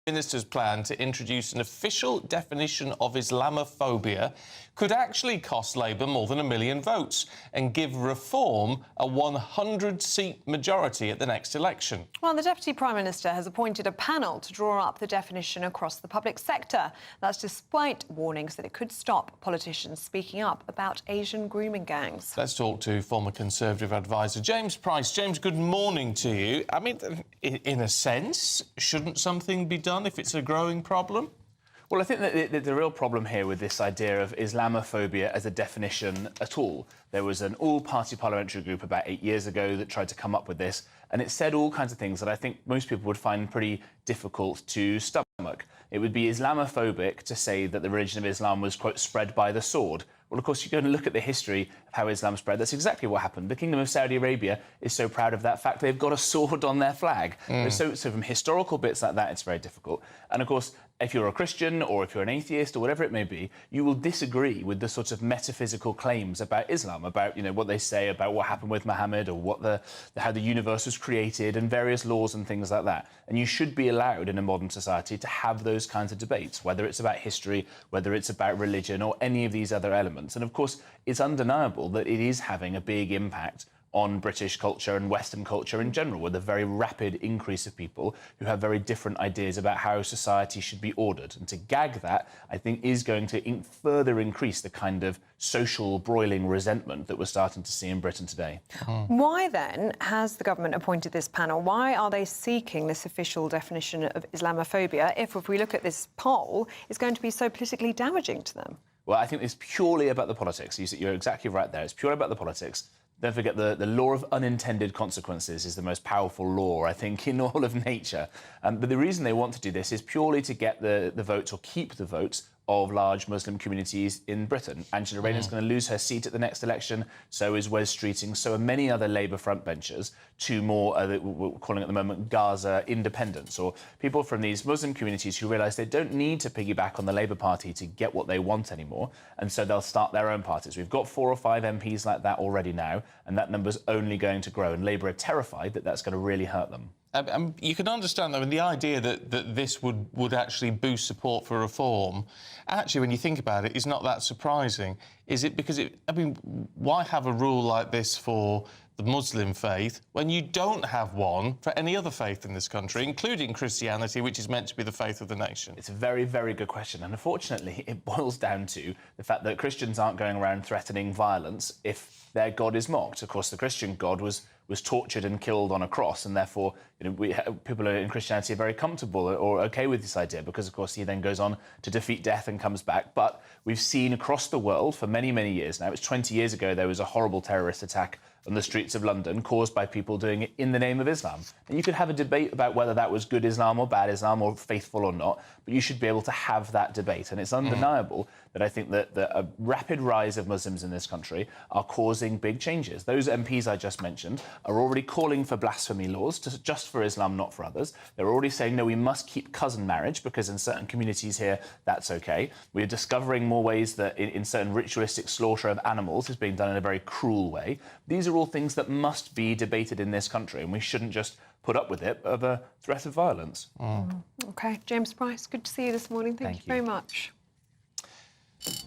Minister's plan to introduce an official definition of Islamophobia could actually cost Labour more than 1 million votes and give Reform a 100-seat majority at the next election. Well, the Deputy Prime Minister has appointed a panel to draw up the definition across the public sector. That's despite warnings that it could stop politicians speaking up about Asian grooming gangs. Let's talk to former Conservative advisor James Price. James, good morning to you. I mean, in a sense, shouldn't something be done if it's a growing problem? Well, I think that the real problem here with this idea of Islamophobia as a definition at all, there was an all-party parliamentary group about 8 years ago that tried to come up with this, and it said all kinds of things that I think most people would find pretty difficult to stomach. It would be Islamophobic to say that the religion of Islam was, quote, spread by the sword. Well, of course, you go and look at the history of how Islam spread. That's exactly what happened. The Kingdom of Saudi Arabia is so proud of that fact they've got a sword on their flag. So from historical bits like that, it's very difficult. And, of course, if you're a Christian or if you're an atheist or whatever it may be, you will disagree with the sorts of metaphysical claims about Islam, about, you know, what they say about what happened with Muhammad or what how the universe was created and various laws and things like that. And you should be allowed in a modern society to have those kinds of debates, whether it's about history, whether it's about religion or any of these other elements. And, of course, it's undeniable that it is having a big impact on British culture and Western culture in general, with a very rapid increase of people who have very different ideas about how society should be ordered. And to gag that, I think, is going to further increase the kind of social broiling resentment that we're starting to see in Britain today. Why, then, has the government appointed this panel? Why are they seeking this official definition of Islamophobia if we look at this poll, it's going to be so politically damaging to them? Well, I think it's purely about the politics. You're exactly right there. It's purely about the politics. Don't forget the law of unintended consequences is the most powerful law, I think, in all of nature. But the reason they want to do this is purely to get the votes or keep the votes of large Muslim communities in Britain. Angela Rayner's going to lose her seat at the next election, so is Wes Streeting, so are many other Labour frontbenchers to more, we're calling at the moment, Gaza independents, or people from these Muslim communities who realise they don't need to piggyback on the Labour Party to get what they want anymore, and so they'll start their own parties. We've got 4 or 5 MPs like that already now, and that number's only going to grow, and Labour are terrified that that's going to really hurt them. You can understand, though, the idea that this would actually boost support for reform, actually, when you think about it, is not that surprising. Is it because why have a rule like this for the Muslim faith when you don't have one for any other faith in this country, including Christianity, which is meant to be the faith of the nation? It's a very, very good question. And unfortunately, it boils down to the fact that Christians aren't going around threatening violence if their God is mocked. Of course, the Christian God was tortured and killed on a cross, and therefore, you know, people in Christianity are very comfortable or okay with this idea because, of course, he then goes on to defeat death and comes back. But we've seen across the world for many, many years now, it was 20 years ago, there was a horrible terrorist attack on the streets of London caused by people doing it in the name of Islam. And you could have a debate about whether that was good Islam or bad Islam or faithful or not, but you should be able to have that debate. And it's undeniable that I think that a rapid rise of Muslims in this country are causing big changes. Those MPs I just mentioned are already calling for blasphemy laws, just for Islam, not for others. They're already saying, no, we must keep cousin marriage because in certain communities here, that's OK. We're discovering more ways that in certain ritualistic slaughter of animals is being done in a very cruel way. These are all things that must be debated in this country, and we shouldn't just put up with it of a threat of violence. OK. James Price, good to see you this morning. Thank you very much.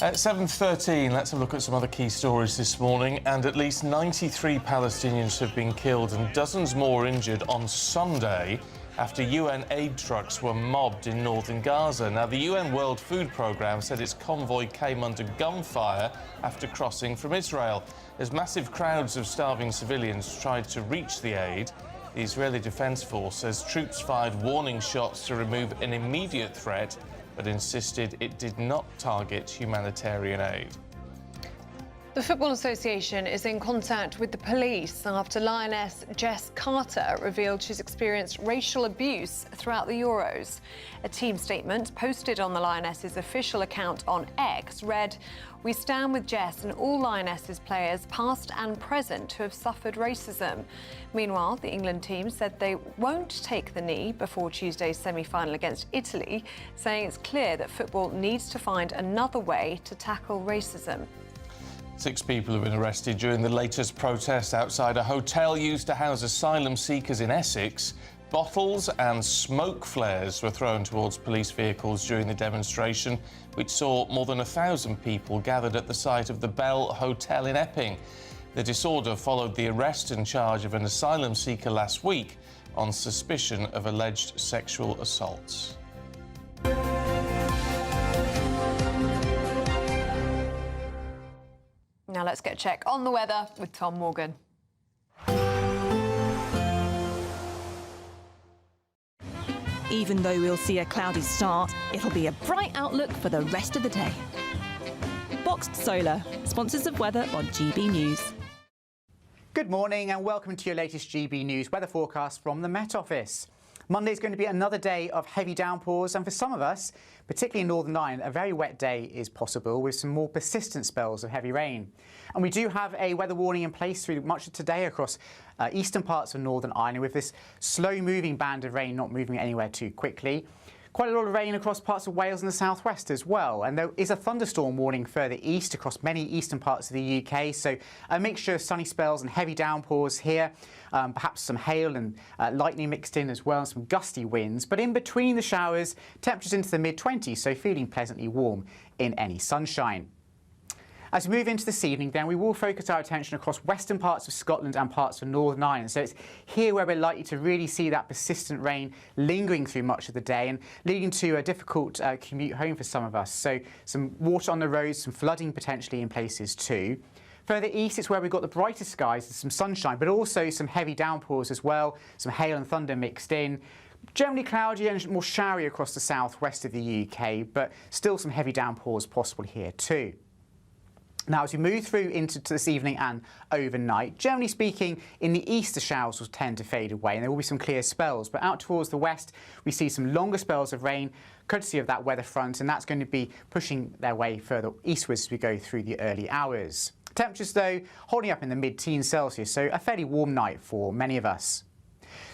At 7:13, let's have a look at some other key stories this morning. And at least 93 Palestinians have been killed and dozens more injured on Sunday after UN aid trucks were mobbed in northern Gaza. Now, the UN World Food Programme said its convoy came under gunfire after crossing from Israel. As massive crowds of starving civilians tried to reach the aid, the Israeli Defense Force says troops fired warning shots to remove an immediate threat, but insisted it did not target humanitarian aid. The Football Association is in contact with the police after Lioness Jess Carter revealed she's experienced racial abuse throughout the Euros. A team statement posted on the Lionesses' official account on X read, "We stand with Jess and all Lionesses players, past and present, who have suffered racism." Meanwhile, the England team said they won't take the knee before Tuesday's semi-final against Italy, saying it's clear that football needs to find another way to tackle racism. 6 people have been arrested during the latest protest outside a hotel used to house asylum seekers in Essex. Bottles and smoke flares were thrown towards police vehicles during the demonstration, which saw more than 1,000 people gathered at the site of the Bell Hotel in Epping. The disorder followed the arrest and charge of an asylum seeker last week on suspicion of alleged sexual assaults. Now let's get a check on the weather with Tom Morgan. Even though we'll see a cloudy start, it'll be a bright outlook for the rest of the day. Boxed Solar, sponsors of weather on GB News. Good morning and welcome to your latest GB News weather forecast from the Met Office. Monday's going to be another day of heavy downpours, and for some of us, particularly in Northern Ireland, a very wet day is possible with some more persistent spells of heavy rain. And we do have a weather warning in place through much of today across eastern parts of Northern Ireland, with this slow-moving band of rain not moving anywhere too quickly. Quite a lot of rain across parts of Wales and the southwest as well, and there is a thunderstorm warning further east across many eastern parts of the UK, so a mixture of sunny spells and heavy downpours here, perhaps some hail and lightning mixed in as well, and some gusty winds. But in between the showers, temperatures into the mid-20s, so feeling pleasantly warm in any sunshine. As we move into this evening, then, we will focus our attention across western parts of Scotland and parts of Northern Ireland. So it's here where we're likely to really see that persistent rain lingering through much of the day and leading to a difficult commute home for some of us. So some water on the roads, some flooding potentially in places too. Further east, it's where we've got the brightest skies and some sunshine, but also some heavy downpours as well, some hail and thunder mixed in. Generally cloudy and more showery across the southwest of the UK, but still some heavy downpours possible here too. Now, as we move through into this evening and overnight, generally speaking, in the east the showers will tend to fade away and there will be some clear spells. But out towards the west, we see some longer spells of rain, courtesy of that weather front, and that's going to be pushing their way further eastwards as we go through the early hours. Temperatures, though, holding up in the mid-teens Celsius, so a fairly warm night for many of us.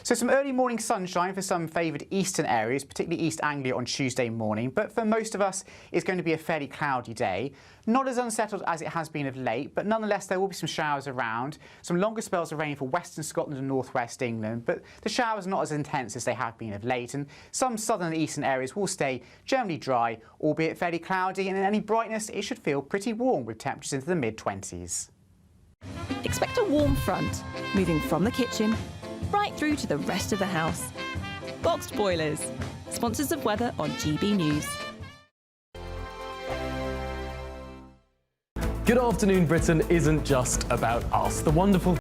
So some early morning sunshine for some favoured eastern areas, particularly East Anglia on Tuesday morning, but for most of us it's going to be a fairly cloudy day. Not as unsettled as it has been of late, but nonetheless there will be some showers around, some longer spells of rain for western Scotland and northwest England, but the showers are not as intense as they have been of late, and some southern and eastern areas will stay generally dry, albeit fairly cloudy, and in any brightness it should feel pretty warm with temperatures into the mid-20s. Expect a warm front, moving from the kitchen right through to the rest of the house. Boxed Boilers, sponsors of weather on GB News. Good afternoon, Britain isn't just about us. The wonderful